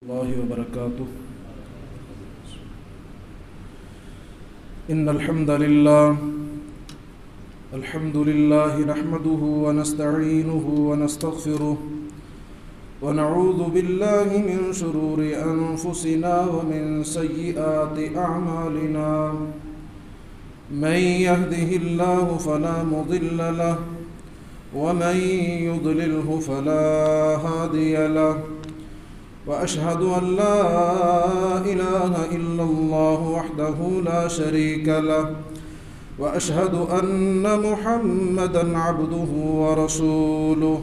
الله وبركاته. إن الحمد لله نحمده ونستعينه ونستغفره ونعوذ بالله من شرور أنفسنا ومن سيئات أعمالنا. من يهده الله فلا مضل له ومن يضلله فلا هادي له. وأشهد أن لا إله إلا الله وحده لا شريك له وأشهد أن محمدًا عبده ورسوله.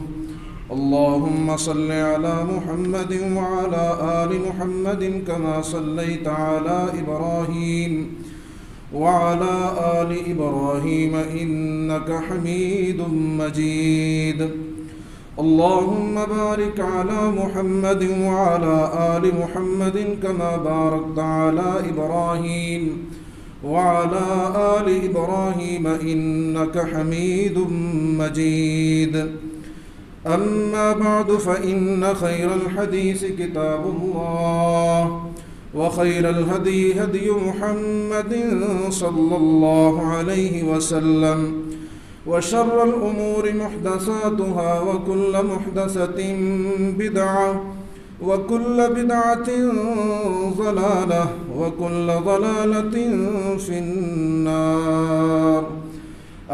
اللهم صل على محمد وعلى آل محمد كما صليت على إبراهيم وعلى آل إبراهيم إنك حميد مجيد. اللهم بارك على محمد وعلى آل محمد كما باركت على إبراهيم وعلى آل إبراهيم إنك حميد مجيد. أما بعد فإن خير الحديث كتاب الله وخير الهدي هدي محمد صلى الله عليه وسلم وشر الأمور محدثاتها وكل محدثة بدعة وكل بدعة ضلالة وكل ضلالة في النار.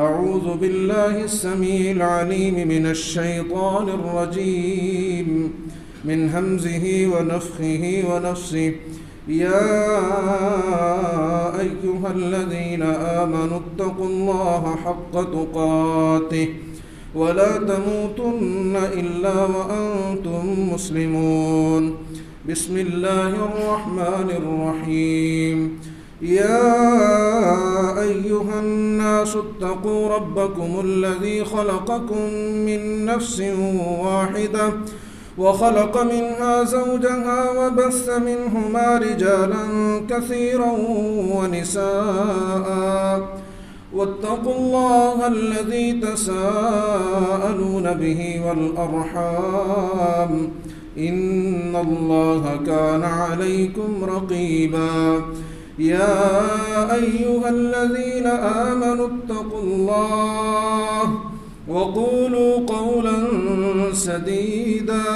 أعوذ بالله السميع العليم من الشيطان الرجيم من همزه ونفخه ونفسه. يا أيها الذين آمنوا اتقوا الله حق تقاته ولا تموتن إلا وأنتم مسلمون. بسم الله الرحمن الرحيم. يا أيها الناس اتقوا ربكم الذي خلقكم من نفس واحدة وخلق منها زوجها وبث منهما رجالا كثيرا ونساء واتقوا الله الذي تساءلون به والأرحام إن الله كان عليكم رقيبا. يا أيها الذين آمنوا اتقوا الله وقولوا قولا سديدا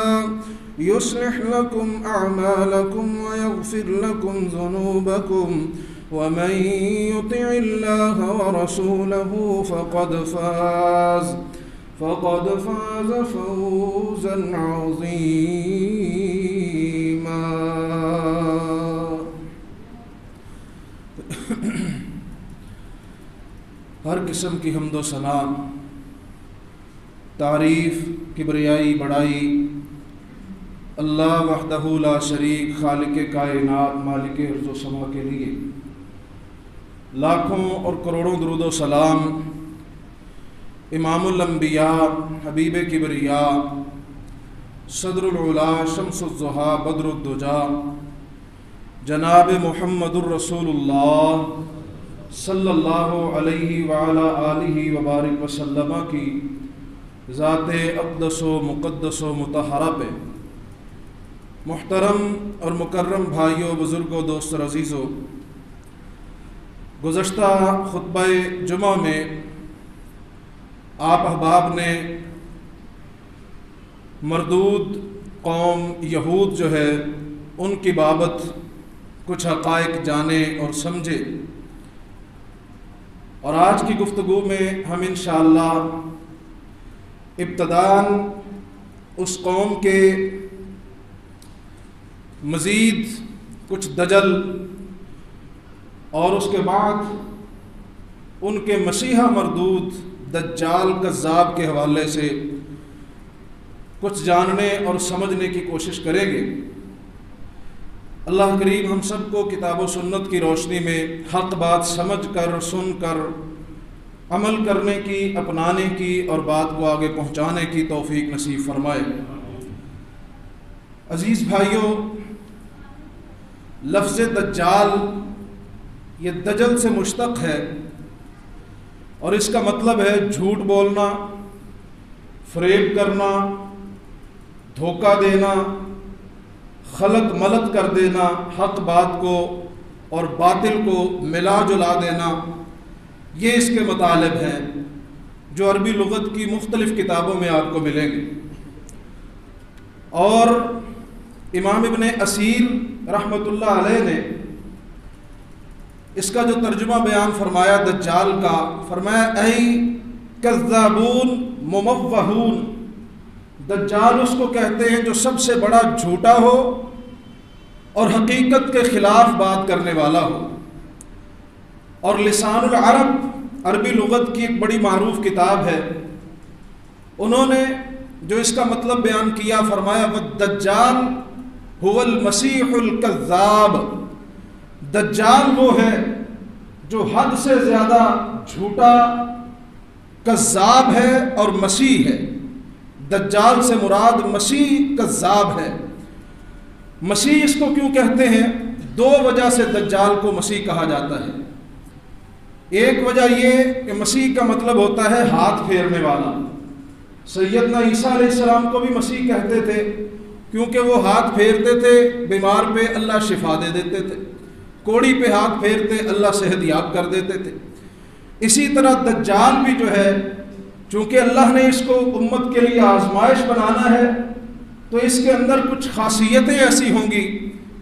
يصلح لكم أعمالكم ويغفر لكم ذنوبكم ومن يطع الله ورسوله فقد فاز فوزا عظيما. ہر قسم کی حمد و ثنا، تعریف، کبریائی، بڑائی اللہ وحدہ لا شریک خالق کائنات مالک ارض و سما کے لیے لاکھوں اور کروڑوں درود و سلام امام الانبیاء، حبیب کبریا، صدر العلا، شمس الضحیٰ، بدر الدجا، جناب محمد الرسول اللہ صلی اللہ علیہ وعلا آلہ وبارک وسلم کی ذات اقدس و مقدس و مطہرہ پہ محترم اور مکرم بھائیوں، بزرگوں، دوست عزیزوں، گزشتہ خطبہ جمعہ میں آپ احباب نے مردود قوم یہود جو ہے ان کی بابت کچھ حقائق جانے اور سمجھے، اور آج کی گفتگو میں ہم انشاءاللہ ابتداً اس قوم کے مزید کچھ دجل اور اس کے بعد ان کے مسیحا مردود دجال کذاب کے حوالے سے کچھ جاننے اور سمجھنے کی کوشش کریں گے۔ اللہ کریم ہم سب کو کتاب و سنت کی روشنی میں حق بات سمجھ کر، سن کر، عمل کرنے کی، اپنانے کی اور بات کو آگے پہنچانے کی توفیق نصیب فرمائے۔ عزیز بھائیوں، لفظ دجال یہ دجل سے مشتق ہے اور اس کا مطلب ہے جھوٹ بولنا، فریب کرنا، دھوکہ دینا، خلط ملط کر دینا، حق بات کو اور باطل کو ملا جلا دینا، یہ اس کے مطالب ہیں جو عربی لغت کی مختلف کتابوں میں آپ کو ملیں گے۔ اور امام ابن اسیر رحمۃ اللہ علیہ نے اس کا جو ترجمہ بیان فرمایا دجال کا، فرمایا ای کذابون مموہون، دجال اس کو کہتے ہیں جو سب سے بڑا جھوٹا ہو اور حقیقت کے خلاف بات کرنے والا ہو۔ اور لسان العرب عربی لغت کی ایک بڑی معروف کتاب ہے، انہوں نے جو اس کا مطلب بیان کیا، فرمایا والدجال هو المسیح الکذاب، دجال وہ ہے جو حد سے زیادہ جھوٹا، کذاب ہے اور مسیح ہے۔ دجال سے مراد مسیح کذاب ہے۔ مسیح اس کو کیوں کہتے ہیں؟ دو وجہ سے دجال کو مسیح کہا جاتا ہے۔ ایک وجہ یہ کہ مسیح کا مطلب ہوتا ہے ہاتھ پھیرنے والا۔ سیدنا عیسیٰ علیہ السلام کو بھی مسیح کہتے تھے کیونکہ وہ ہاتھ پھیرتے تھے، بیمار پہ اللہ شفا دے دیتے تھے، کوڑی پہ ہاتھ پھیرتے اللہ صحت یاب کر دیتے تھے۔ اسی طرح دجال بھی جو ہے، چونکہ اللہ نے اس کو امت کے لیے آزمائش بنانا ہے تو اس کے اندر کچھ خاصیتیں ایسی ہوں گی،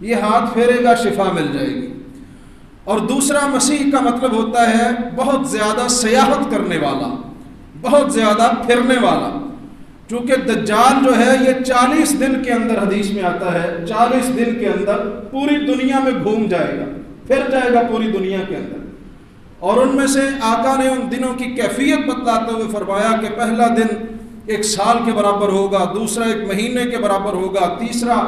یہ ہاتھ پھیرے گا شفا مل جائے گی۔ اور دوسرا مسیح کا مطلب ہوتا ہے بہت زیادہ سیاحت کرنے والا، بہت زیادہ پھرنے والا، چونکہ دجال جو ہے یہ 40 دن کے اندر، حدیث میں آتا ہے 40 دن کے اندر پوری دنیا میں گھوم جائے گا، پھر جائے گا پوری دنیا کے اندر۔ اور ان میں سے آقا نے ان دنوں کی کیفیت بتلاتے ہوئے فرمایا کہ پہلا دن 1 سال کے برابر ہوگا، دوسرا 1 مہینے کے برابر ہوگا، تیسرا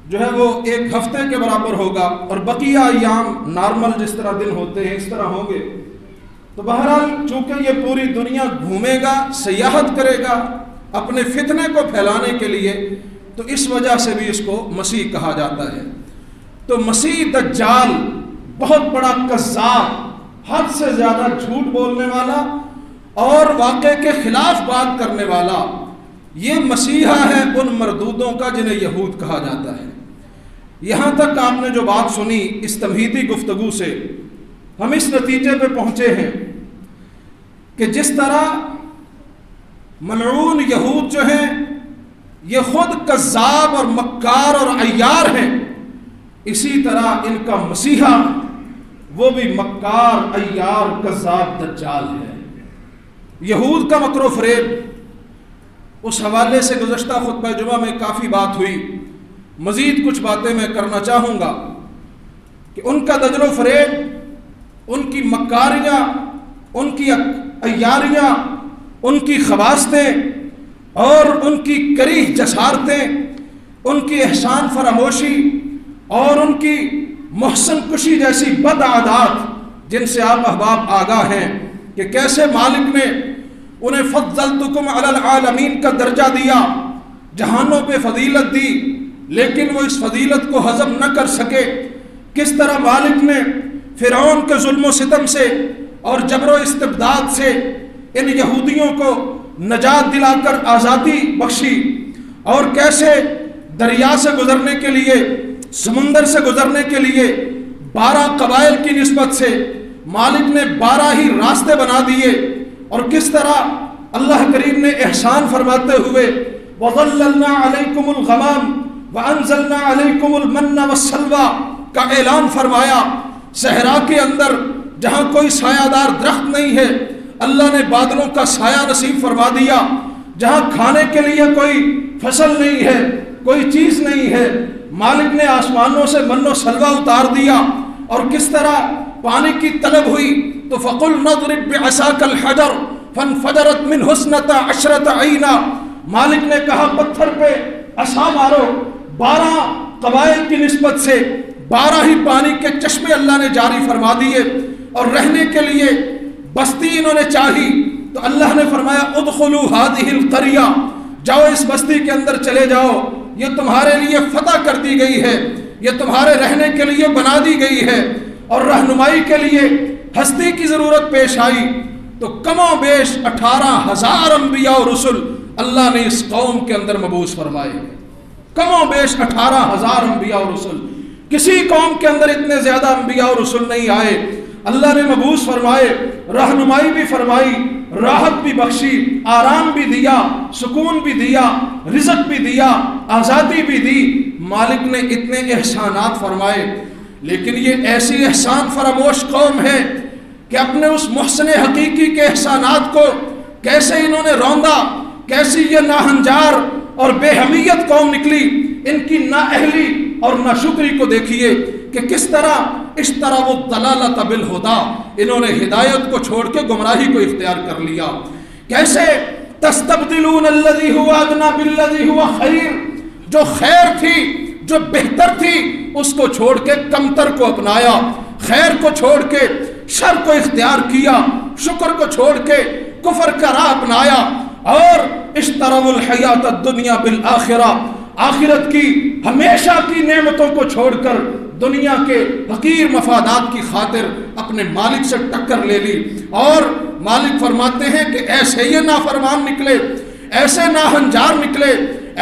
جو ہے وہ 1 ہفتے کے برابر ہوگا، اور بقیہ ایام نارمل جس طرح دن ہوتے ہیں اس طرح ہوں گے۔ تو بہرحال چونکہ یہ پوری دنیا گھومے گا، سیاحت کرے گا اپنے فتنے کو پھیلانے کے لیے، تو اس وجہ سے بھی اس کو مسیح کہا جاتا ہے۔ تو مسیح دجال بہت بڑا کذاب، حد سے زیادہ جھوٹ بولنے والا اور واقعے کے خلاف بات کرنے والا، یہ مسیحا ہے ان مردودوں کا جنہیں یہود کہا جاتا ہے۔ یہاں تک آپ نے جو بات سنی اس تمہیدی گفتگو سے ہم اس نتیجے پہ پہنچے ہیں کہ جس طرح ملعون یہود جو ہیں یہ خود کذاب اور مکار اور عیار ہیں، اسی طرح ان کا مسیحا وہ بھی مکار، عیار، کذاب، دجال ہے۔ یہود کا مکر و فریب، اس حوالے سے گزشتہ خطبہ جمعہ میں کافی بات ہوئی، مزید کچھ باتیں میں کرنا چاہوں گا کہ ان کا دجل و فریب، ان کی مکاریاں، ان کی عیاریاں، ان کی خباستیں اور ان کی کریہ جسارتیں، ان کی احسان فراموشی اور ان کی محسن کشی جیسی بد عادات جن سے آپ احباب آگاہ ہیں کہ کیسے مالک نے انہیں فضلتکم علی العالمین کا درجہ دیا، جہانوں پہ فضیلت دی، لیکن وہ اس فضیلت کو ہضم نہ کر سکے۔ کس طرح مالک نے فرعون کے ظلم و ستم سے اور جبر و استبداد سے ان یہودیوں کو نجات دلا کر آزادی بخشی، اور کیسے دریا سے گزرنے کے لیے، سمندر سے گزرنے کے لیے 12 قبائل کی نسبت سے مالک نے 12 ہی راستے بنا دیے، اور کس طرح اللہ کریم نے احسان فرماتے ہوئے وَظَلَّلْنَا عَلَيْكُمُ الْغَمَامَ وَأَنزَلْنَا عَلَيْكُمُ الْمَنَّ وَالسَّلْوَىٰ کا اعلان فرمایا۔ صحرا کے اندر جہاں کوئی سایہ دار درخت نہیں ہے، اللہ نے بادلوں کا سایہ نصیب فرما دیا۔ جہاں کھانے کے لیے کوئی فصل نہیں ہے، کوئی چیز نہیں ہے، مالک نے آسمانوں سے من و سلوہ اتار دیا۔ اور کس طرح پانی کی طلب ہوئی تو فَقُلْ نَضْرِبْ بِعَصَاكَ الْحَجَرَ فَانْفَجَرَتْ مِنْهُ اثْنَتَا عَشْرَةَ عَيْنًا، مالک نے کہا پتھر پہ عصا مارو، 12 قبائل کی نسبت سے 12 ہی پانی کے چشمے اللہ نے جاری فرما دیے، اور رہنے کے لیے بستی انہوں نے چاہی تو اللہ نے فرمایا ادخلوا هذه القرية، جاؤ اس بستی کے اندر چلے جاؤ، یہ تمہارے لیے فتح کر دی گئی ہے، یہ تمہارے رہنے کے لیے بنا دی گئی ہے۔ اور رہنمائی کے لیے ہستی کی ضرورت پیش آئی تو کم و بیش 18,000 انبیاء اور رسل اللہ نے اس قوم کے اندر مبعوث فرمائے، کم و بیش 18,000 انبیاء اور رسل، کسی قوم کے اندر اتنے زیادہ انبیاء اور رسل نہیں آئے۔ اللہ نے مبعوث فرمائے، رہنمائی بھی فرمائی، راحت بھی بخشی، آرام بھی دیا، سکون بھی دیا، رزق بھی دیا، آزادی بھی دی۔ مالک نے اتنے احسانات فرمائے، لیکن یہ ایسی احسان فراموش قوم ہے کہ اپنے اس محسن حقیقی کے احسانات کو کیسے انہوں نے روندا، کیسی یہ ناہنجار اور بے حمیت قوم نکلی۔ ان کی نااہلی اور ناشکری کو دیکھیے کہ کس طرح اشتراء الضلالۃ بالہدی، انہوں نے ہدایت کو چھوڑ کے گمراہی کو اختیار کر لیا۔ کیسے تستبدلون الذی هو ادنی بالذی هو خیر، جو خیر تھی، جو بہتر تھی، اس کو چھوڑ کے کمتر کو اپنایا، خیر کو چھوڑ کے شر کو اختیار کیا، شکر کو چھوڑ کے کفر کا راہ اپنایا، اور اشتروا الحیات الدنیا بالآخرہ، آخرت کی ہمیشہ کی نعمتوں کو چھوڑ کر دنیا کے حقیر مفادات کی خاطر اپنے مالک سے ٹکر لے لی۔ اور مالک فرماتے ہیں کہ ایسے یہ نافرمان نکلے، ایسے ناہنجار نکلے،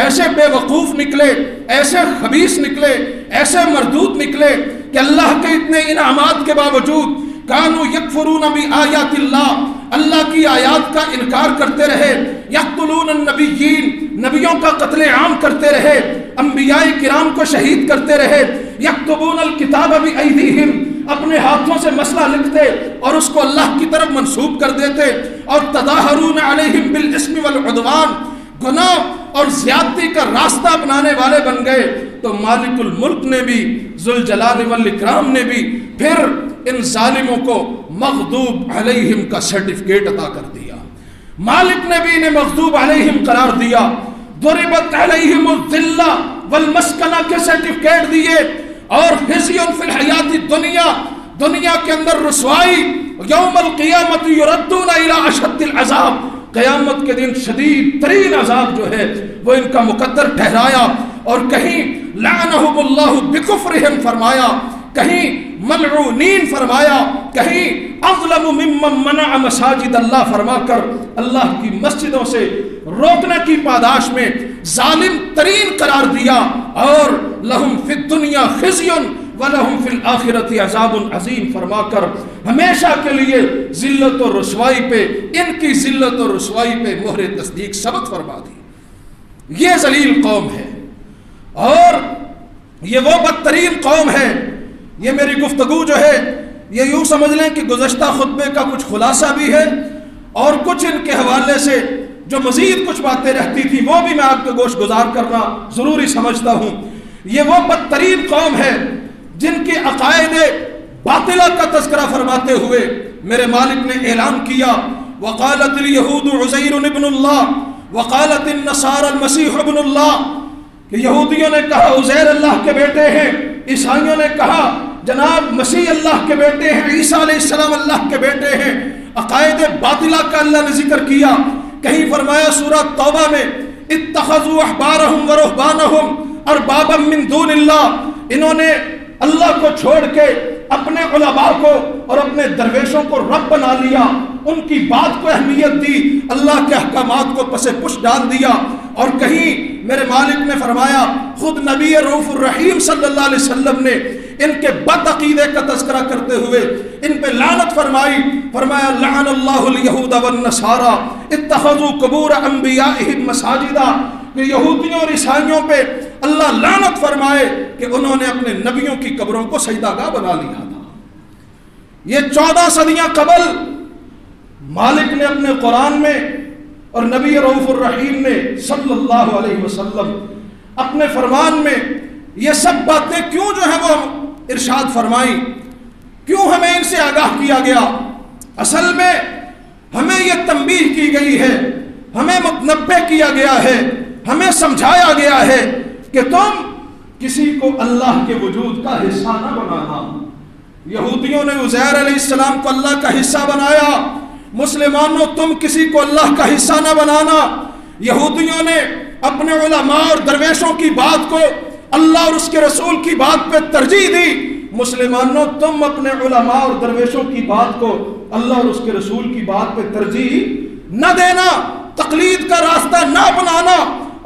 ایسے بے وقوف نکلے، ایسے خبیث نکلے، ایسے مردود نکلے کہ اللہ کے اتنے انعامات کے باوجود کانوا یکفرون بآیات اللہ، اللہ کی آیات کا انکار کرتے رہے، یقتلون النبیین، نبیوں کا قتل عام کرتے رہے، انبیاء کرام کو شہید کرتے رہے، یکتبون الکتاب بایدیہم، اپنے ہاتھوں سے مسئلہ لکھتے اور اس کو اللہ کی طرف منسوب کر دیتے، اور تظاہرون علیہم بالاسم والعدوان، گناہ اور زیادتی کا راستہ اپنانے والے بن گئے۔ تو مالک الملک نے بھی، ذوالجلال والاکرام نے بھی پھر ان ظالموں کو مغضوب علیہم کا سرٹیفکیٹ عطا کر دیا۔ مالک نے بھی انہیں مغضوب علیہم قرار دیا، ضربت علیہم الذلہ والمسکنہ کے سرٹیفکیٹ دیے، اور خزی فی الحیات الدنیا، دنیا کے اندر رسوائی، یوم القیامت یردون الی اشد العذاب، قیامت کے دن شدید ترین عذاب جو ہے وہ ان کا مقدر ٹھہرایا، اور کہیں لعنہم اللہ بکفرہم فرمایا، کہیں ملعونین فرمایا، کہیں اظلم ممن منع مساجد اللہ فرما کر اللہ کی مسجدوں سے روکنے کی پاداش میں ظالم ترین قرار دیا، اور لہم فی الدنیا خزی وَلَهُمْ فِي الْآخِرَةِ عَذَابٌ عَظِيمٌ فرما کر ہمیشہ کے لیے ذلت و رسوائی پہ، ان کی ذلت و رسوائی پہ مہر تصدیق ثبت فرما دی۔ یہ ذلیل قوم ہے، اور یہ وہ بدترین قوم ہے۔ یہ میری گفتگو جو ہے یہ یوں سمجھ لیں کہ گزشتہ خطبے کا کچھ خلاصہ بھی ہے، اور کچھ ان کے حوالے سے جو مزید کچھ باتیں رہتی تھی وہ بھی میں آپ کے گوش گزار کرنا ضروری سمجھتا ہوں۔ یہ وہ بدترین قوم ہے جن کے عقائد باطلہ کا تذکرہ فرماتے ہوئے میرے مالک نے اعلان کیا، وقالت اليہود عزیر ابن اللہ وقالت النصارى المسیح ابن اللہ، کہ یہودیوں نے کہا عزیر اللہ کے بیٹے ہیں، عیسائیوں نے کہا جناب مسیح اللہ کے بیٹے ہیں، عیسیٰ علیہ السلام اللہ کے بیٹے ہیں۔ عقائد باطلہ کا اللہ نے ذکر کیا، کہیں فرمایا سورہ توبہ میں اتخذوا احبارهم ورهبانهم اربابا من دون اللہ، انہوں نے اللہ کو چھوڑ کے اپنے علماء کو اور اپنے درویشوں کو رب بنا لیا، ان کی بات کو اہمیت دی، اللہ کے احکامات کو پس پش ڈال دیا۔ اور کہیں میرے مالک نے فرمایا، خود نبی رؤوف الرحیم صلی اللہ علیہ وسلم نے ان کے بد عقیدے کا تذکرہ کرتے ہوئے ان پہ لعنت فرمائی، فرمایا لعن اللہ الیہود والنصارى اتخذوا قبور انبیائہم مساجدا، کہ یہودیوں اور عیسائیوں پہ اللہ لعنت فرمائے کہ انہوں نے اپنے نبیوں کی قبروں کو سجدہ گاہ بنا لیا تھا۔ یہ 14 صدیاں قبل مالک نے اپنے قرآن میں اور نبی رؤوف الرحیم نے صلی اللہ علیہ وسلم اپنے فرمان میں یہ سب باتیں کیوں جو ہیں وہ ارشاد فرمائی، کیوں ہمیں ان سے آگاہ کیا گیا؟ اصل میں ہمیں یہ تنبیہ کی گئی ہے، ہمیں متنبہ کیا گیا ہے، ہمیں سمجھایا گیا ہے کہ تم کسی کو اللہ کے وجود کا حصہ نہ بنانا۔ یہودیوں نے عزیر علیہ السلام کو اللہ کا حصہ بنایا، مسلمانوں تم کسی کو اللہ کا حصہ نہ بنانا۔ یہودیوں نے اپنے علماء اور درویشوں کی بات کو اللہ اور اس کے رسول کی بات پہ ترجیح دی، مسلمانوں تم اپنے علماء اور درویشوں کی بات کو اللہ اور اس کے رسول کی بات پہ ترجیح نہ دینا، تقلید کا راستہ نہ اپنانا،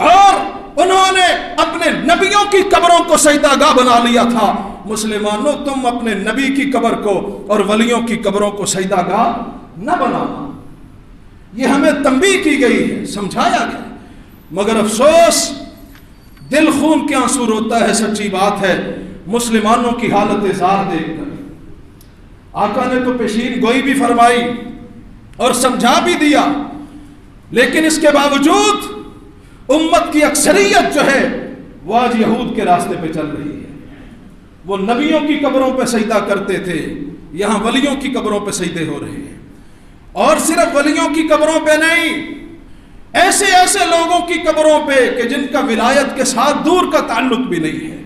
اور انہوں نے اپنے نبیوں کی قبروں کو سجدہ گاہ بنا لیا تھا۔ مسلمانوں تم اپنے نبی کی قبر کو اور ولیوں کی قبروں کو سجدہ گاہ نہ بنانا۔ یہ ہمیں تنبیہ کی گئی ہے، سمجھایا گیا، مگر افسوس دل خون کے آنسو روتا ہے۔ سچی بات ہے مسلمانوں کی حالت زار دیکھ کر۔ آقا نے تو پیشین گوئی بھی فرمائی اور سمجھا بھی دیا، لیکن اس کے باوجود امت کی اکثریت جو ہے وہ آج یہود کے راستے پہ چل رہی ہے۔ وہ نبیوں کی قبروں پہ سجدہ کرتے تھے، یہاں ولیوں کی قبروں پہ سجدے ہو رہے ہیں، اور صرف ولیوں کی قبروں پہ نہیں، ایسے ایسے لوگوں کی قبروں پہ کہ جن کا ولایت کے ساتھ دور کا تعلق بھی نہیں ہے،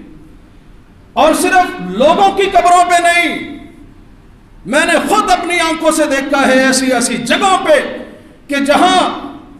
اور صرف لوگوں کی قبروں پہ نہیں، میں نے خود اپنی آنکھوں سے دیکھا ہے ایسی ایسی جگہوں پہ کہ جہاں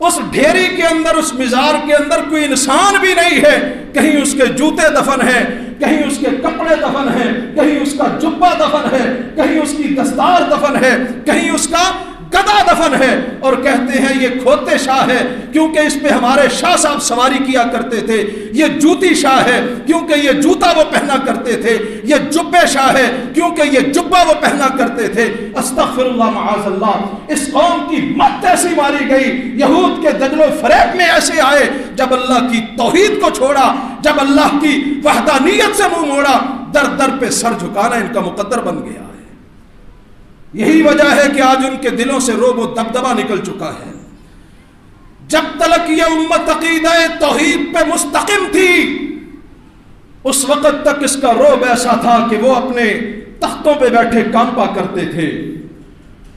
اس ڈھیری کے اندر، اس مزار کے اندر کوئی انسان بھی نہیں ہے، کہیں اس کے جوتے دفن ہیں، کہیں اس کے کپڑے دفن ہیں، کہیں اس کا جبہ دفن ہے، کہیں اس کی دستار دفن ہے، کہیں اس کا گدا دفن ہے، اور کہتے ہیں یہ کھوتے شاہ ہے کیونکہ اس پہ ہمارے شاہ صاحب سواری کیا کرتے تھے، یہ جوتی شاہ ہے کیونکہ یہ جوتا وہ پہنا کرتے تھے، یہ جبے شاہ ہے کیونکہ یہ جبہ وہ پہنا کرتے تھے۔ استغفر اللہ معاذ اللہ، اس قوم کی مت ایسی ماری گئی، یہود کے دجل و فریب میں ایسے آئے، جب اللہ کی توحید کو چھوڑا، جب اللہ کی وحدانیت سے منہ موڑا، در در پہ سر جھکانا ان کا مقدر بن گیا ہے۔ یہی وجہ ہے کہ آج ان کے دلوں سے روب و دبدبہ نکل چکا ہے۔ جب تک یہ امت عقیدہ توحید پہ مستقم تھی، اس وقت تک اس کا روب ایسا تھا کہ وہ اپنے تختوں پہ بیٹھے کانپا کرتے تھے،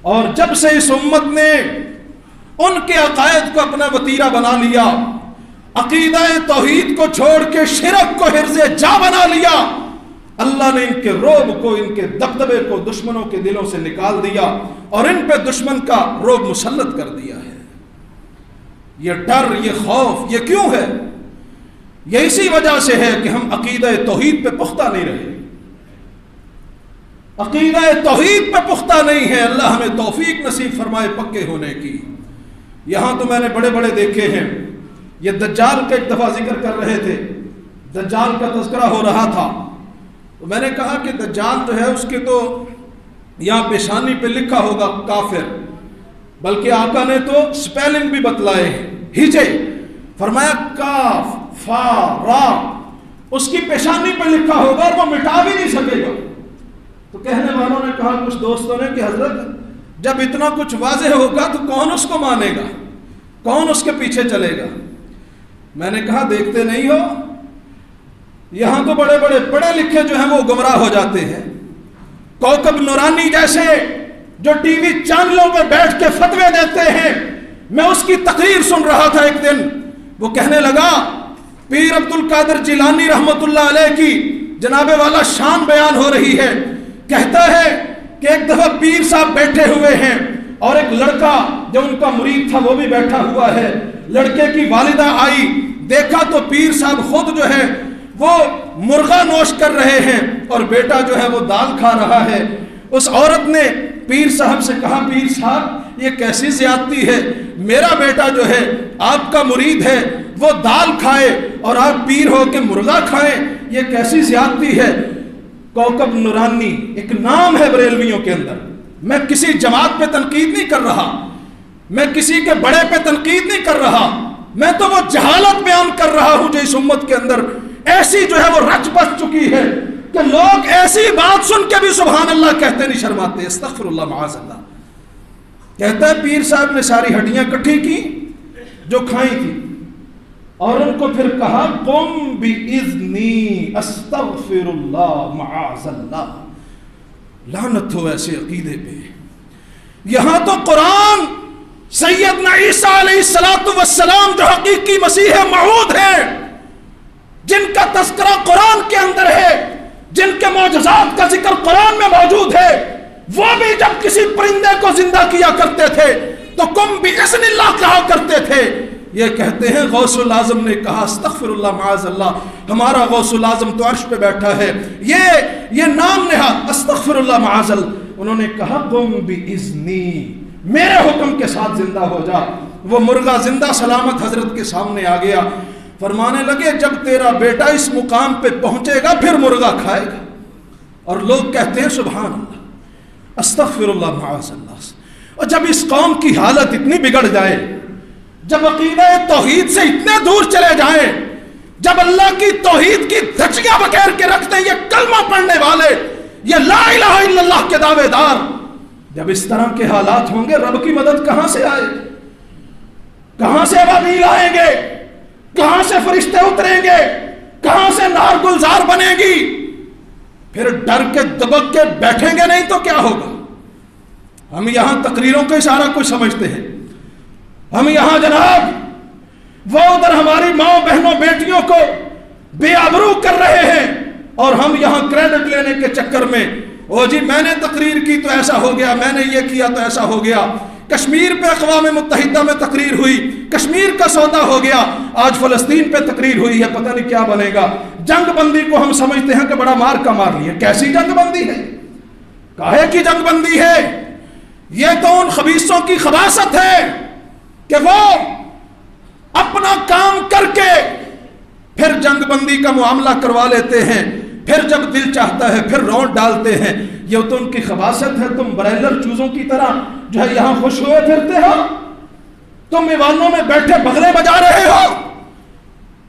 اور جب سے اس امت نے ان کے عقائد کو اپنا وتیرہ بنا لیا، عقیدہ توحید کو چھوڑ کے شرک کو حرز جا بنا لیا، اللہ نے ان کے روب کو، ان کے دبدبے کو دشمنوں کے دلوں سے نکال دیا، اور ان پہ دشمن کا روب مسلط کر دیا ہے۔ یہ ڈر، یہ خوف، یہ کیوں ہے؟ یہ اسی وجہ سے ہے کہ ہم عقیدہ توحید پہ پختہ نہیں رہے، عقیدہ توحید پہ پختہ نہیں ہے۔ اللہ ہمیں توفیق نصیب فرمائے پکے ہونے کی۔ یہاں تو میں نے بڑے بڑے دیکھے ہیں، یہ دجال کا ایک دفعہ ذکر کر رہے تھے، دجال کا تذکرہ ہو رہا تھا، تو میں نے کہا کہ دجال جو ہے اس کے تو یہاں پیشانی پہ لکھا ہوگا کافر، بلکہ آقا نے تو سپیلنگ بھی بتلائے ہیں، ہجے، فرمایا کاف فا را، اس کی پیشانی پہ لکھا ہوگا اور وہ مٹا بھی نہیں سکے گا۔ تو کہنے والوں نے کہا کچھ دوستوں نے کہ حضرت جب اتنا کچھ واضح ہوگا تو کون اس کو مانے گا، کون اس کے پیچھے چلے گا؟ میں نے کہا دیکھتے نہیں ہو، یہاں تو بڑے بڑے پڑھے لکھے جو ہیں وہ گمراہ ہو جاتے ہیں۔ کوکب نورانی جیسے جو ٹی وی چینلوں پر بیٹھ کے فتوے دیتے ہیں، میں اس کی تقریر سن رہا تھا ایک دن، وہ کہنے لگا پیر عبد القادر جیلانی رحمت اللہ علیہ کی جناب والا شان بیان ہو رہی ہے، کہتا ہے کہ ایک دفعہ پیر صاحب بیٹھے ہوئے ہیں اور ایک لڑکا جو ان کا مرید تھا وہ بھی بیٹھا ہوا ہے، لڑکے کی والدہ آئی، دیکھا تو پیر صاحب خود جو ہے وہ مرغا نوش کر رہے ہیں اور بیٹا جو ہے وہ دال کھا رہا ہے۔ اس عورت نے پیر صاحب سے کہا پیر صاحب یہ کیسی زیادتی ہے، میرا بیٹا جو ہے آپ کا مرید ہے وہ دال کھائے اور آپ پیر ہو کے مرغا کھائیں، یہ کیسی زیادتی ہے۔ کوکب نورانی ایک نام ہے بریلویوں کے اندر، میں کسی جماعت پہ تنقید نہیں کر رہا، میں کسی کے بڑے پہ تنقید نہیں کر رہا، میں تو وہ جہالت بیان کر رہا ہوں جو اس امت کے اندر ایسی جو ہے وہ رچ بس چکی ہے کہ لوگ ایسی بات سن کے بھی سبحان اللہ کہتے نہیں شرماتے۔ استغفر اللہ معاذ اللہ۔ کہتا ہے پیر صاحب نے ساری ہڈیاں کٹھی کی جو کھائی تھی اور ان کو پھر کہا قم بِإِذْنِي استغفر اللہ معاذ اللہ۔ لعنت ہو ایسے عقیدے پہ۔ یہاں تو قرآن سیدنا عیسیٰ علیہ السلام جو حقیقی مسیح موعود ہیں، جن کا تذکرہ قرآن کے اندر ہے، جن کے معجزات کا ذکر قرآن میں موجود ہے، وہ بھی جب کسی پرندے کو زندہ کیا کرتے تھے تو قم بِإِذْنِ اللہ کہا کرتے تھے۔ یہ کہتے ہیں غوث العظم نے کہا استغفر اللہ معاذ اللہ، ہمارا غوث العظم تو عرش پہ بیٹھا ہے، یہ نام نہاد استغفر اللہ معاذ اللہ۔ انہوں نے کہا قم بِإِذْنِي، میرے حکم کے ساتھ زندہ ہو جا۔ وہ مرغا زندہ سلامت حضرت کے سامنے آ گیا۔ فرمانے لگے جب تیرا بیٹا اس مقام پہ پہنچے گا پھر مرغا کھائے گا. اور لوگ کہتے ہیں سبحان اللہ استغفر اللہ معاذ اللہ. اور جب اس قوم کی حالت اتنی بگڑ جائے، جب عقیدہ توحید سے اتنے دور چلے جائیں، جب اللہ کی توحید کی دھچیاں بکیر کے رکھتے ہیں یہ کلمہ پڑھنے والے، یہ لا الہ الا اللہ کے دعوے دار، جب اس طرح کے حالات ہوں گے رب کی مدد کہاں سے آئے؟ کہاں سے ابابیل آئیں گے؟ کہاں سے فرشتے اتریں گے؟ کہاں سے نار گلزار بنے گی؟ پھر ڈر کے دبک کے بیٹھیں گے نہیں تو کیا ہوگا؟ ہم یہاں تقریروں کا سارا کچھ سمجھتے ہیں، ہم یہاں جناب وہ ادھر ہماری ماں بہنوں بیٹیوں کو بے آبرو کر رہے ہیں، اور ہم یہاں کریڈٹ لینے کے چکر میں او جی میں نے تقریر کی تو ایسا ہو گیا، میں نے یہ کیا تو ایسا ہو گیا، کشمیر پہ اقوام متحدہ میں تقریر ہوئی، کشمیر کا سودا ہو گیا، آج فلسطین پہ تقریر ہوئی ہے، پتہ نہیں کیا بنے گا. جنگ بندی کو ہم سمجھتے ہیں کہ بڑا مار کا مار لیا. کیسی جنگ بندی ہے؟ کاہے کی جنگ بندی ہے؟ یہ تو ان خبیثوں کی خباثت ہے کہ وہ اپنا کام کر کے پھر جنگ بندی کا معاملہ کروا لیتے ہیں، پھر جب دل چاہتا ہے پھر رونٹ ڈالتے ہیں. یہ تو ان کی خباثت ہے. تم برائلر چوزوں کی طرح جو ہے یہاں خوش ہوئے پھرتے ہو، تم ایوانوں میں بیٹھے بغلے بجا رہے ہو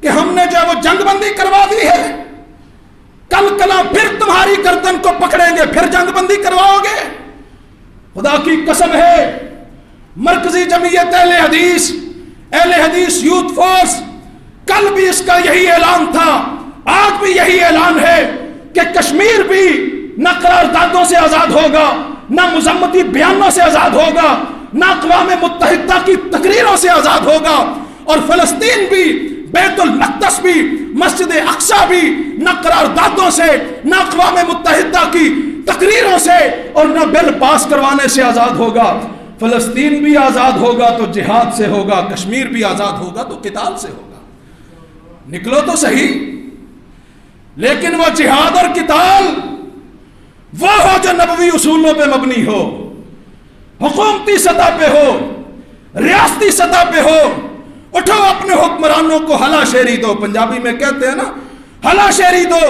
کہ ہم نے جو ہے وہ جنگ بندی کروا دی ہے. کل کلا پھر تمہاری گردن کو پکڑیں گے، پھر جنگ بندی کرواؤ گے. خدا کی قسم ہے مرکزی جمعیت اہل حدیث یوتھ فورس کل بھی اس کا یہی اعلان تھا، آج بھی یہی اعلان ہے کہ کشمیر بھی نہ قراردادوں سے آزاد ہوگا، نہ مذمتی بیانوں سے آزاد ہوگا، نہ اقوام متحدہ کی تقریروں سے آزاد ہوگا، اور فلسطین بھی، بیت المقدس بھی، مسجد اقصی بھی نہ قراردادوں سے، نہ اقوام متحدہ کی تقریروں سے اور نہ بل پاس کروانے سے آزاد ہوگا. فلسطین بھی آزاد ہوگا تو جہاد سے ہوگا، کشمیر بھی آزاد ہوگا تو قتال سے ہوگا. نکلو تو صحیح. لیکن وہ جہاد اور قتال وہ ہو جو نبوی اصولوں پہ مبنی ہو، حکومتی سطح پہ ہو، ریاستی سطح پہ ہو. اٹھو اپنے حکمرانوں کو ہلا شیری دو. پنجابی میں کہتے ہیں نا ہلا شیری دو،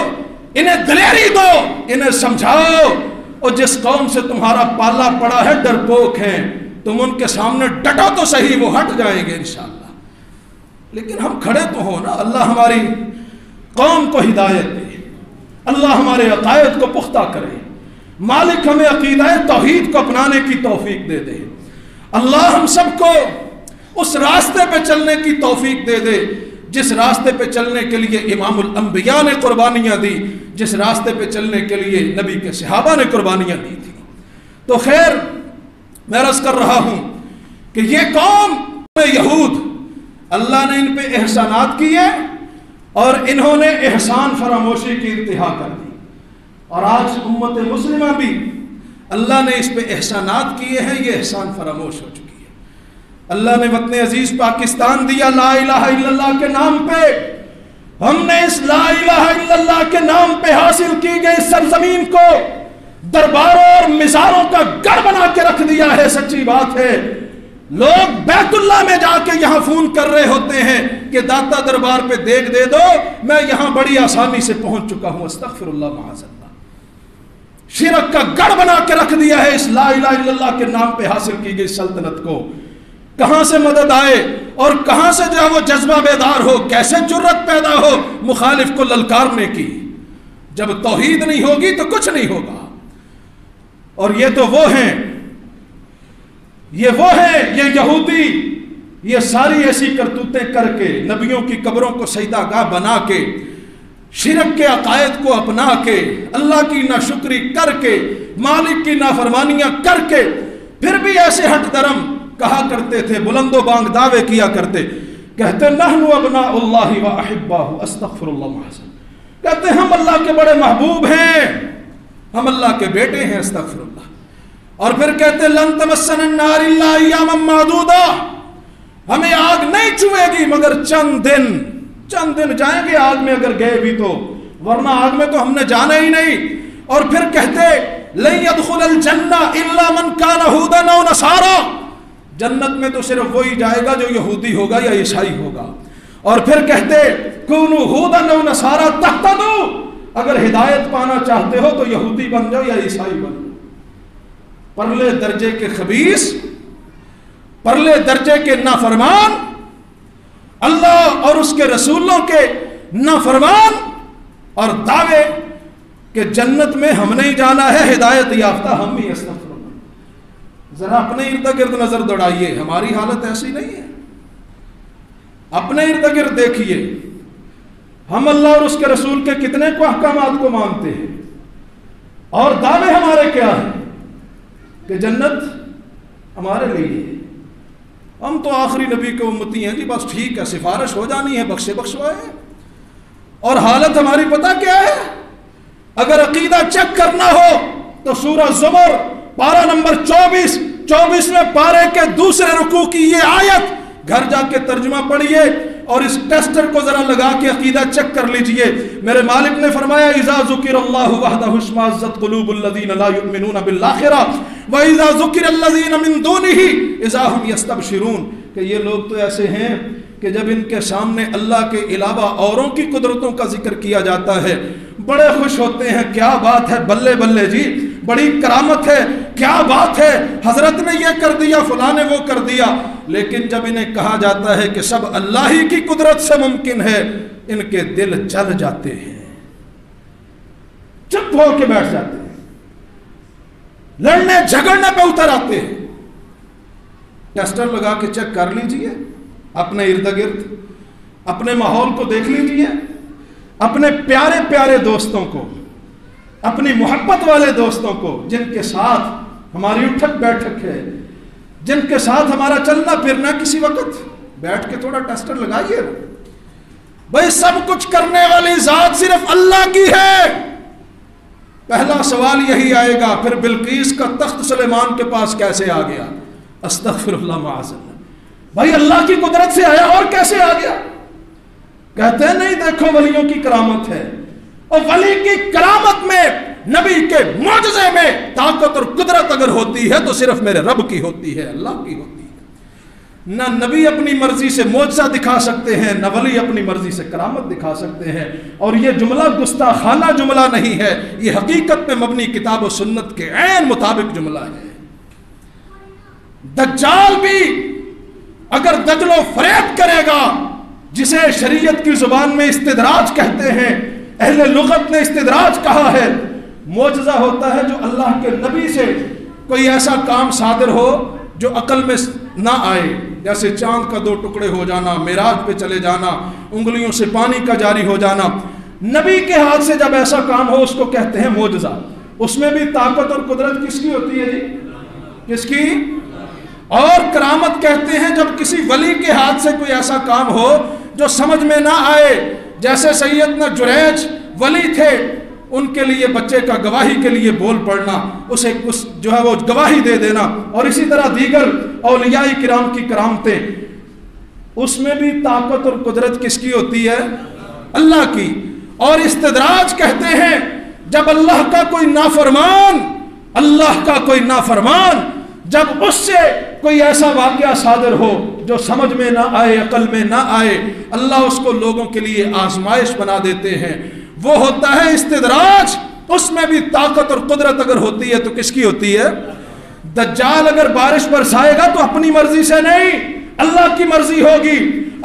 انہیں دلیری دو، انہیں سمجھاؤ. اور جس قوم سے تمہارا پالا پڑا ہے ڈرپوک ہیں، تم ان کے سامنے ڈٹو تو صحیح، وہ ہٹ جائیں گے انشاءاللہ. لیکن ہم کھڑے تو ہوں نا. اللہ ہماری قوم کو ہدایت دے، اللہ ہمارے عقائد کو پختہ کرے، مالک ہمیں عقیدہ توحید کو اپنانے کی توفیق دے دے. اللہ ہم سب کو اس راستے پہ چلنے کی توفیق دے دے جس راستے پہ چلنے کے لیے امام الانبیاء نے قربانیاں دی، جس راستے پہ چلنے کے لیے نبی کے صحابہ نے قربانیاں دی تھی. تو خیر میں عرض کر رہا ہوں کہ یہ قوم یہود، اللہ نے ان پہ احسانات کیے اور انہوں نے احسان فراموشی کی انتہا کر دی. اور آج امت مسلمہ بھی اللہ نے اس پہ احسانات کیے ہیں، یہ احسان فراموش ہو چکی ہے. اللہ نے وطن عزیز پاکستان دیا لا الہ الا اللہ کے نام پہ. ہم نے اس لا الہ الا اللہ کے نام پہ حاصل کی گئی سرزمین کو درباروں اور مزاروں کا گڑھ بنا کے رکھ دیا ہے. سچی بات ہے. لوگ بیت اللہ میں جا کے یہاں فون کر رہے ہوتے ہیں کہ داتا دربار پہ دیکھ دے دو، میں یہاں بڑی آسانی سے پہنچ چکا ہوں. استغفر اللہ معاذ اللہ. شرک کا گڑھ بنا کے رکھ دیا ہے اس لا الہ الا اللہ کے نام پہ حاصل کی گئی سلطنت کو. کہاں سے مدد آئے اور کہاں سے جو ہے وہ جذبہ بیدار ہو، کیسے جرت پیدا ہو مخالف کو للکارنے کی. جب توحید نہیں ہوگی تو کچھ نہیں ہوگا. اور یہ تو وہ ہیں، یہ یہودی، یہ ساری ایسی کرتوتیں کر کے، نبیوں کی قبروں کو سجدہ گاہ بنا کے، شرک کے عقائد کو اپنا کے، اللہ کی ناشکری کر کے، مالک کی نافرمانیاں کر کے، پھر بھی ایسے ہٹ درم کہا کرتے تھے، بلند و بانگ دعوے کیا کرتے، کہتے نحن ابناء اللہ و احباہ استغفر اللہ معاذ. کہتے ہم اللہ کے بڑے محبوب ہیں، ہم اللہ کے بیٹے ہیں. استغفر اللہ. اور پھر کہتے لن تمسنا النار الا ایاما معدودا، ہمیں آگ نہیں چھوئے گی مگر چند دن جائیں گے آگ میں اگر گئے بھی تو، ورنہ آگ میں تو ہم نے جانا ہی نہیں. اور پھر کہتے لن يدخل الجنہ الا من کان یہودا او نصارا، جنت میں تو صرف وہی جائے گا جو یہودی ہوگا یا عیسائی ہوگا. اور پھر کہتے کونو ہودن او نصارا تہتدو، اگر ہدایت پانا چاہتے ہو تو یہودی بن جاؤ یا عیسائی بن جاؤ۔ پرلے درجے کے خبیث، پرلے درجے کے نافرمان، اللہ اور اس کے رسولوں کے نافرمان، اور دعوے کہ جنت میں ہم نہیں جانا ہے، ہدایت یافتہ ہم بھی۔ استغفر اللہ۔ ذرا اپنے ارد گرد نظر دوڑائیے، ہماری حالت ایسی نہیں ہے۔ اپنے ارد گرد دیکھیے، ہم اللہ اور اس کے رسول کے کتنے کو احکامات کو مانتے ہیں، اور دعوے ہمارے کیا ہیں کہ جنت ہمارے لیے ہے۔ ہم تو آخری نبی کے امتی ہیں جی، بس ٹھیک ہے، سفارش ہو جانی ہے، بخشے بخشوائے۔ اور حالت ہماری پتہ کیا ہے؟ اگر عقیدہ چیک کرنا ہو تو سورہ زمر پارہ نمبر 24 پارے کے دوسرے رکوع کی یہ آیت گھر جا کے ترجمہ پڑھیے اور اس ٹیسٹر کو ذرا لگا کے عقیدہ چیک کر لیجئے۔ میرے مالک نے فرمایا اذا ذکر اللہ وحدہ اشمئزت قلوب الذین لا یؤمنون بالآخرہ واذا ذکر الذین من دونہ اذا هم یستبشرون، کہ یہ لوگ تو ایسے ہیں کہ جب ان کے سامنے اللہ کے علاوہ اوروں کی قدرتوں کا ذکر کیا جاتا ہے بڑے خوش ہوتے ہیں۔ کیا بات ہے، بلے بلے جی، بڑی کرامت ہے، کیا بات ہے، حضرت نے یہ کر دیا، فلاں نے وہ کر دیا۔ لیکن جب انہیں کہا جاتا ہے کہ سب اللہ ہی کی قدرت سے ممکن ہے، ان کے دل جل جاتے ہیں، چپ ہو کے بیٹھ جاتے ہیں، لڑنے جھگڑنے پہ اتر آتے ہیں۔ ٹیسٹر لگا کے چیک کر لیجئے، اپنے ارد گرد اپنے ماحول کو دیکھ لیجئے، اپنے پیارے پیارے دوستوں کو، اپنی محبت والے دوستوں کو، جن کے ساتھ ہماری اٹھک بیٹھک ہے، جن کے ساتھ ہمارا چلنا پھرنا، کسی وقت بیٹھ کے تھوڑا ٹیسٹر لگائیے۔ بھائی سب کچھ کرنے والی ذات صرف اللہ کی ہے۔ پہلا سوال یہی آئے گا، پھر بلقیس کا تخت سلیمان کے پاس کیسے آ گیا؟ استغفر اللہ معاذ اللہ۔ بھائی اللہ کی قدرت سے آیا اور کیسے آ گیا؟ کہتے ہیں نہیں دیکھو ولیوں کی کرامت ہے، اور ولی کی کرامت میں، نبی کے معجزے میں طاقت اور قدرت اگر ہوتی ہے تو صرف میرے رب کی ہوتی ہے، اللہ کی ہوتی ہے۔ نہ نبی اپنی مرضی سے معجزہ دکھا سکتے ہیں، نہ ولی اپنی مرضی سے کرامت دکھا سکتے ہیں۔ اور یہ جملہ گستاخانہ جملہ نہیں ہے، یہ حقیقت پہ مبنی کتاب و سنت کے عین مطابق جملہ ہے۔ دجال بھی اگر دجل و فریب کرے گا، جسے شریعت کی زبان میں استدراج کہتے ہیں، اہل لغت نے استدراج کہا ہے، معجزہ ہوتا ہے جو اللہ کے نبی سے کوئی ایسا کام صادر ہو جو عقل میں نہ آئے، جیسے چاند کا 2 ٹکڑے ہو جانا، معراج پہ چلے جانا، انگلیوں سے پانی کا جاری ہو جانا۔ نبی کے ہاتھ سے جب ایسا کام ہو اس کو کہتے ہیں معجزہ۔ اس میں بھی طاقت اور قدرت کس کی ہوتی ہے جی؟ کس کی؟ اور کرامت کہتے ہیں جب کسی ولی کے ہاتھ سے کوئی ایسا کام ہو جو سمجھ میں نہ آئے، جیسے سیدنا جریج ولی تھے، ان کے لیے بچے کا گواہی کے لیے بول پڑنا، اسے جو ہے وہ گواہی دے دینا، اور اسی طرح دیگر اولیاء کرام کی کرامتیں، اس میں بھی طاقت اور قدرت کس کی ہوتی ہے؟ اللہ کی۔ اور استدراج کہتے ہیں جب اللہ کا کوئی نافرمان جب اس سے کوئی ایسا واقعہ صادر ہو جو سمجھ میں نہ آئے، عقل میں نہ آئے، اللہ اس کو لوگوں کے لیے آزمائش بنا دیتے ہیں، وہ ہوتا ہے استدراج۔ اس میں بھی طاقت اور قدرت اگر ہوتی ہے تو کس کی ہوتی ہے؟ دجال اگر بارش برسائے گا تو اپنی مرضی سے نہیں، اللہ کی مرضی ہوگی۔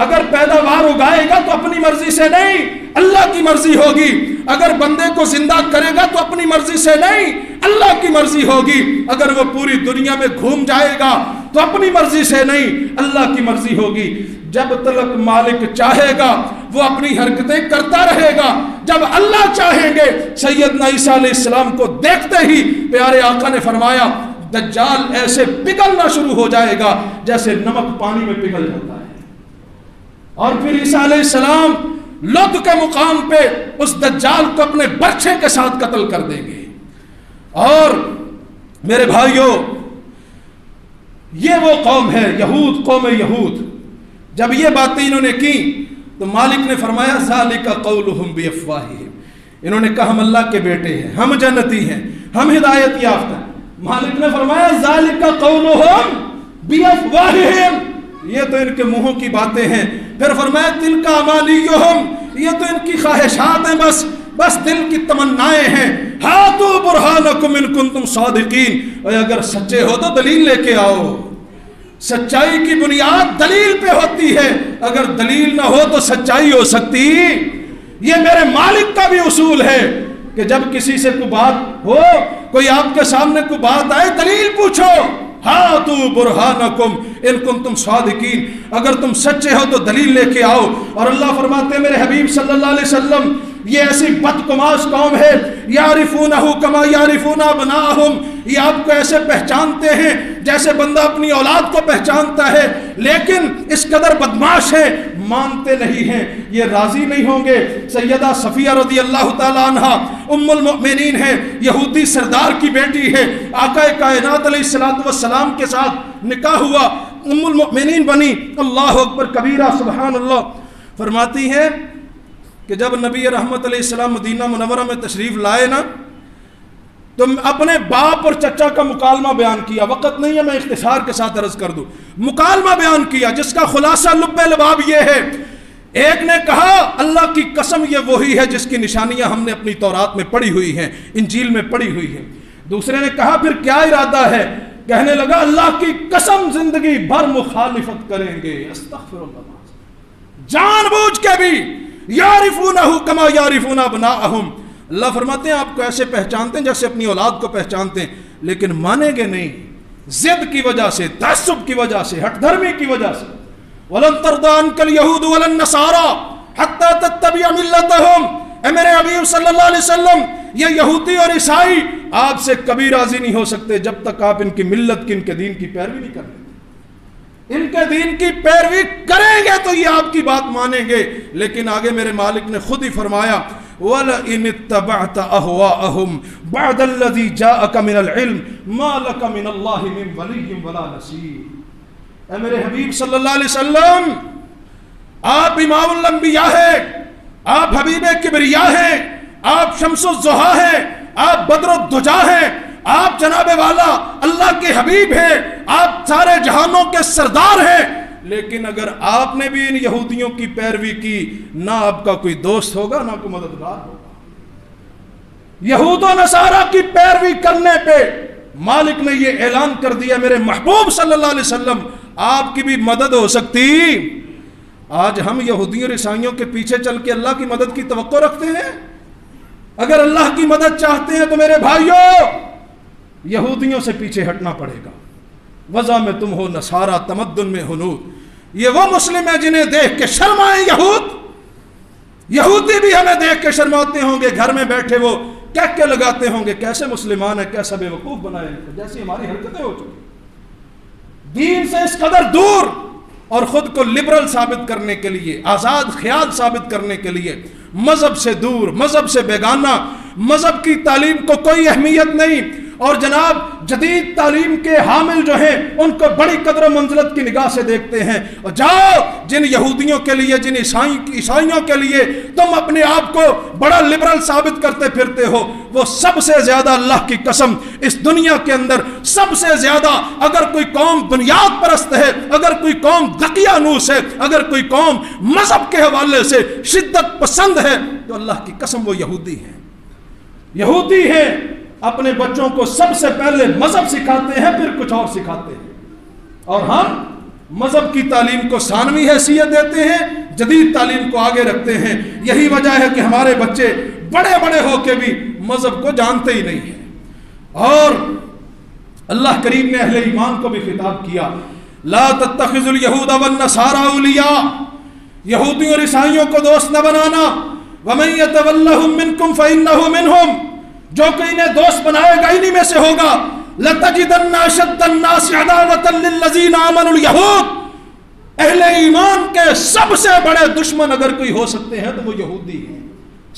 اگر پیداوار اگائے گا تو اپنی مرضی سے نہیں، اللہ کی مرضی ہوگی۔ اگر بندے کو زندہ کرے گا تو اپنی مرضی سے نہیں، اللہ کی مرضی ہوگی۔ اگر وہ پوری دنیا میں گھوم جائے گا تو اپنی مرضی سے نہیں، اللہ کی مرضی ہوگی۔ جب تلک مالک چاہے گا وہ اپنی حرکتیں کرتا رہے گا، جب اللہ چاہیں گے۔ سیدنا عیسیٰ علیہ السلام کو دیکھتے ہی پیارے آقا نے فرمایا دجال ایسے پگھلنا شروع ہو جائے گا جیسے نمک پانی میں پگھل جاتا ہے۔ اور پھر عیسیٰ علیہ السلام لد کے مقام پہ اس دجال کو اپنے برچھے کے ساتھ قتل کر دیں گے۔ اور میرے بھائیوں، یہ وہ قوم ہے یہود، قوم یہود۔ جب یہ باتیں انہوں نے کی تو مالک نے فرمایا ذالک قولہم بافواہہم، انہوں نے کہا ہم اللہ کے بیٹے ہیں، ہم جنتی ہیں، ہم ہدایت یافتہ ہیں۔ مالک نے فرمایا ذالک قولہم بافواہہم، یہ تو ان کے منہوں کی باتیں ہیں. پھر فرمایا تلک امانیہم، یہ تو ان کی خواہشات ہیں، بس دل کی تمنائیں ہیں. ہاتو برہانکم ان کنتم صادقین، اور اگر سچے ہو تو دلیل لے کے آؤ. سچائی کی بنیاد دلیل پہ ہوتی ہے، اگر دلیل نہ ہو تو سچائی ہو سکتی. یہ میرے مالک کا بھی اصول ہے کہ جب کسی سے کوئی بات ہو، کوئی آپ کے سامنے کوئی بات آئے، دلیل پوچھو. ہاتو برہانکم ان کنتم صادقین، اگر تم سچے ہو تو دلیل لے کے آؤ. اور اللہ فرماتے ہیں میرے حبیب صلی اللہ علیہ وسلم، یہ ایسی بدقماش قوم ہے، یعرفونہ کما یعرفون ابناءہم، یہ آپ کو ایسے پہچانتے ہیں جیسے بندہ اپنی اولاد کو پہچانتا ہے، لیکن اس قدر بدماش ہے، مانتے نہیں ہیں، یہ راضی نہیں ہوں گے. سیدہ صفیہ رضی اللہ تعالی عنہ ام المؤمنین ہے، یہودی سردار کی بیٹی ہے، آقا کائنات علیہ الصلوۃ والسلام کے ساتھ نکاح ہوا، ام المؤمنین بنی. اللہ اکبر کبیرہ، سبحان اللہ. فرماتی ہیں کہ جب نبی رحمت علیہ السلام مدینہ منورہ میں تشریف لائے نا، تو اپنے باپ اور چچا کا مکالمہ بیان کیا. وقت نہیں ہے، میں اختصار کے ساتھ عرض کر دوں. مکالمہ بیان کیا جس کا خلاصہ لب لباب یہ ہے. ایک نے کہا اللہ کی قسم یہ وہی ہے جس کی نشانیاں ہم نے اپنی تورات میں پڑھی ہوئی ہیں، انجیل میں پڑھی ہوئی ہیں. دوسرے نے کہا پھر کیا ارادہ ہے؟ کہنے لگا اللہ کی قسم زندگی بھر مخالفت کریں گے. استغفر اللہ، جان بوجھ کے بھی. یعرفونہ کما یعرفون ابناءہم، اللہ فرماتے ہیں آپ کو ایسے پہچانتے ہیں جیسے اپنی اولاد کو پہچانتے ہیں، لیکن مانیں گے نہیں، ضد کی وجہ سے، تعصب کی وجہ سے، ہٹ دھرمی کی وجہ سے. وَلَن تَرْضَىٰ عَنْكَ الْيَهُودُ وَلَا النَّصَارَىٰ حَتَّىٰ تَتَّبِعَ مِلَّتَهُمْ. اے میرے حبیب صلی اللہ علیہ وسلم، یہ یہودی اور عیسائی آپ سے کبھی راضی نہیں ہو سکتے جب تک آپ ان کی ملت کی، ان کے دین کی پیروی نہیں کریں. ان کے دین کی پیروی کریں گے تو یہ آپ کی بات مانیں گے. لیکن آگے میرے مالک نے خود ہی فرمایا وَلَئِنِ اتَّبَعْتَ أَهْوَاءَهُمْ بَعْدَ الَّذِي جَاءَكَ مِنَ الْعِلْمِ مَا لَكَ مِنَ اللَّهِ مِنْ وَلِيٍّ وَلَا نَصِيرٍ. اے میرے حبیب صلی اللہ علیہ وسلم، آپ امام الانبیاء ہیں، آپ حبیب کبریاء ہیں، آپ شمس الضحیٰ ہیں، آپ بدر الدجا ہیں، آپ جناب والا اللہ کے حبیب ہیں، آپ سارے جہانوں کے سردار ہیں. لیکن اگر آپ نے بھی ان یہودیوں کی پیروی کی، نہ آپ کا کوئی دوست ہوگا، نہ کوئی مددگار ہوگا. یہود و نصارہ کی پیروی کرنے پہ مالک نے یہ اعلان کر دیا میرے محبوب صلی اللہ علیہ وسلم آپ کی بھی مدد ہو سکتی. آج ہم یہودیوں اور عیسائیوں کے پیچھے چل کے اللہ کی مدد کی توقع رکھتے ہیں. اگر اللہ کی مدد چاہتے ہیں تو میرے بھائیوں یہودیوں سے پیچھے ہٹنا پڑے گا. وضع میں تم ہو نصارہ، تمدن میں ہنود. یہ وہ مسلم ہیں جنہیں دیکھ کے شرمائے یہود. یہودی بھی ہمیں دیکھ کے شرماتے ہوں گے، گھر میں بیٹھے وہ کہہ لگاتے ہوں گے کیسے مسلمان ہیں، کیسا بے وقوف بنائے، جیسی ہماری حرکتیں ہو چکی. دین سے اس قدر دور اور خود کو لبرل ثابت کرنے کے لیے، آزاد خیال ثابت کرنے کے لیے، مذہب سے دور، مذہب سے بیگانہ، مذہب کی تعلیم کو کوئی اہمیت نہیں. اور جناب جدید تعلیم کے حامل جو ہیں ان کو بڑی قدر و منزلت کی نگاہ سے دیکھتے ہیں. اور جاؤ جن یہودیوں کے لیے، جن عیسائیوں کے لیے تم اپنے آپ کو بڑا لبرل ثابت کرتے پھرتے ہو، وہ سب سے زیادہ اللہ کی قسم اس دنیا کے اندر سب سے زیادہ، اگر کوئی قوم بنیاد پرست ہے، اگر کوئی قوم دقیانوس ہے، اگر کوئی قوم مذہب کے حوالے سے شدت پسند ہے تو اللہ کی قسم وہ یہودی ہیں. یہودی ہیں. اپنے بچوں کو سب سے پہلے مذہب سکھاتے ہیں، پھر کچھ اور سکھاتے ہیں. اور ہم مذہب کی تعلیم کو ثانوی حیثیت دیتے ہیں، جدید تعلیم کو آگے رکھتے ہیں. یہی وجہ ہے کہ ہمارے بچے بڑے بڑے ہو کے بھی مذہب کو جانتے ہی نہیں ہیں. اور اللہ کریم نے اہل ایمان کو بھی خطاب کیا، لا تتخذوا اليهود والنصارى اولیاء، یہودیوں اور عیسائیوں کو دوست نہ بنانا. ومن يتولهم منكم فانه منهم، جو کہ انہیں دوست بنائے گا انہی میں سے ہوگا. لَتَجِدَنَّ أَشَدَّ النَّاسِ عَدَاوَةً لِلَّذِينَ آمَنُوا الْيَهُودُ، اہل ایمان کے سب سے بڑے دشمن اگر کوئی ہو سکتے ہیں تو وہ یہودی ہیں.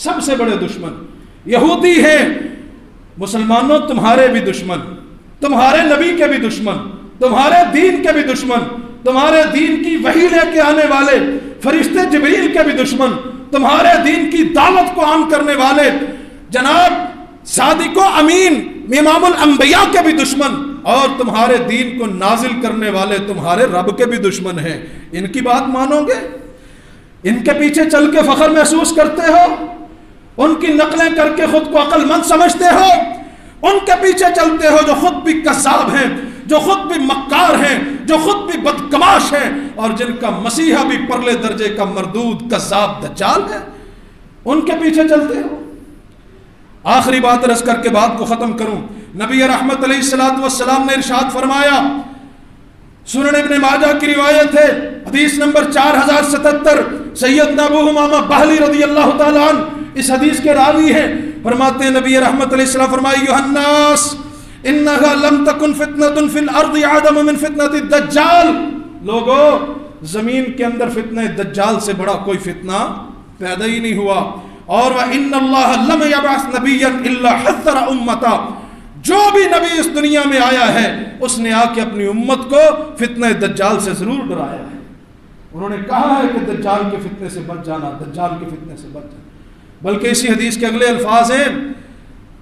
سب سے بڑے دشمن یہودی ہیں. مسلمانوں تمہارے بھی دشمن، تمہارے نبی کے بھی دشمن، تمہارے دین کے بھی دشمن، تمہارے دین کی وحی لے کے آنے والے فرشتے جبریل کے بھی دشمن، تمہارے دین کی دعوت کو عام کرنے والے جناب صادق و امین امام الانبیاء کے بھی دشمن. اور تمہارے دین کو نازل کرنے والے تمہارے رب کے بھی دشمن ہیں، ان کی بات مانو گے؟ ان کے پیچھے چل کے فخر محسوس کرتے ہو؟ ان کی نقلیں کر کے خود کو عقل مند سمجھتے ہو؟ ان کے پیچھے چلتے ہو جو خود بھی کذاب ہیں، جو خود بھی مکار ہیں، جو خود بھی بدکماش ہیں، اور جن کا مسیحا بھی پرلے درجے کا مردود کذاب دجال ہے؟ ان کے پیچھے چلتے ہو؟ آخری بات عرض کر کے بات کو ختم کروں، نبی رحمت علیہ السلام نے ارشاد فرمایا، سنن ابن ماجہ کی روایت ہے، حدیث نمبر 4077، سیدنا ابو امامہ بہلی رضی اللہ تعالیٰ عنہ اس حدیث کے راوی ہیں، فرماتے ہیں نبی رحمت علیہ السلام فرمایا، ایھا الناس انہا لم تکن فتنۃ فی الارض اعظم من فتنۃ الدجال، لوگو زمین کے اندر فتنہ دجال سے بڑا کوئی فتنہ پیدا ہی نہیں ہوا، اور وَإِنَّ اللَّهَ لَمْ يَبْعَثْ نَبِيًّا إِلَّا حَذَّرَ أُمَّتَهُ، جو بھی نبی اس دنیا میں آیا ہے اس نے آ کے اپنی امت کو فتنہ دجال سے ضرور ڈرایا ہے، انہوں نے کہا ہے کہ دجال کے فتنے سے بچ جانا، دجال کے فتنے سے بچ جانا۔ بلکہ اسی حدیث کے اگلے الفاظ ہیں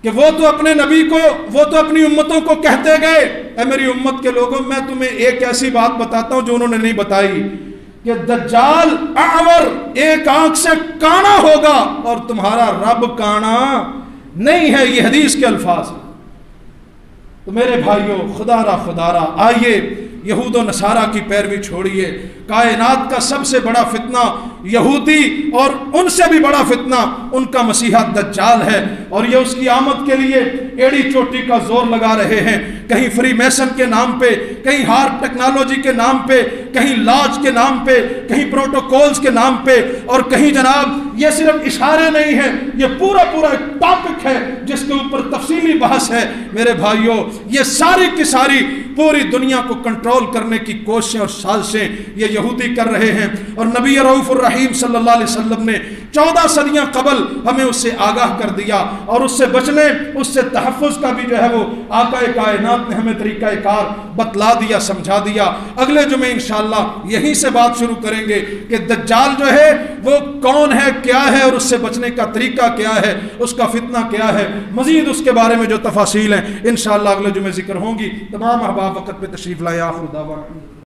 کہ وہ تو اپنے نبی کو، وہ تو اپنی امتوں کو کہتے گئے، اے میری امت کے لوگوں میں تمہیں ایک ایسی بات بتاتا ہوں جو انہوں نے نہیں بتائی، کہ دجال اعور، ایک آنکھ سے کانا ہوگا اور تمہارا رب کانا نہیں ہے، یہ حدیث کے الفاظ ہیں۔ تو میرے بھائیوں، خدا را آئیے یہود و نصارہ کی پیروی چھوڑیے، کائنات کا سب سے بڑا فتنہ یہودی اور ان سے بھی بڑا فتنہ ان کا مسیحا دجال ہے، اور یہ اس کی آمد کے لیے ایڑی چوٹی کا زور لگا رہے ہیں، کہیں فری میسن کے نام پہ، کہیں ہارپ ٹیکنالوجی کے نام پہ، کہیں لاج کے نام پہ، کہیں پروٹوکولز کے نام پہ، اور کہیں جناب یہ صرف اشارے نہیں ہیں، یہ پورا ایک ٹاپک ہے جس کے اوپر تفصیلی بحث ہے۔ میرے بھائیوں، یہ ساری کی ساری پوری دنیا کو کنٹرول کرنے کی کوششیں اور سازشیں یہ یہودی کر رہے ہیں، اور نبی رؤوف الرحیم صلی اللہ علیہ وسلم نے 14 صدیاں قبل ہمیں اس سے آگاہ کر دیا، اور اس سے بچنے، اس سے تحفظ کا بھی جو ہے وہ آقا کائنات نے ہمیں طریقہ کار بتلا دیا، سمجھا دیا۔ اگلے جمعے انشاءاللہ یہیں سے بات شروع کریں گے کہ دجال جو ہے وہ کون ہے، کیا ہے، اور اس سے بچنے کا طریقہ کیا ہے، اس کا فتنہ کیا ہے، مزید اس کے بارے میں جو تفاصیل ہیں انشاءاللہ اگلے جمعے ذکر ہوں گی۔ تمام احباب وقت پہ تشریف لائے، آخر دعوانا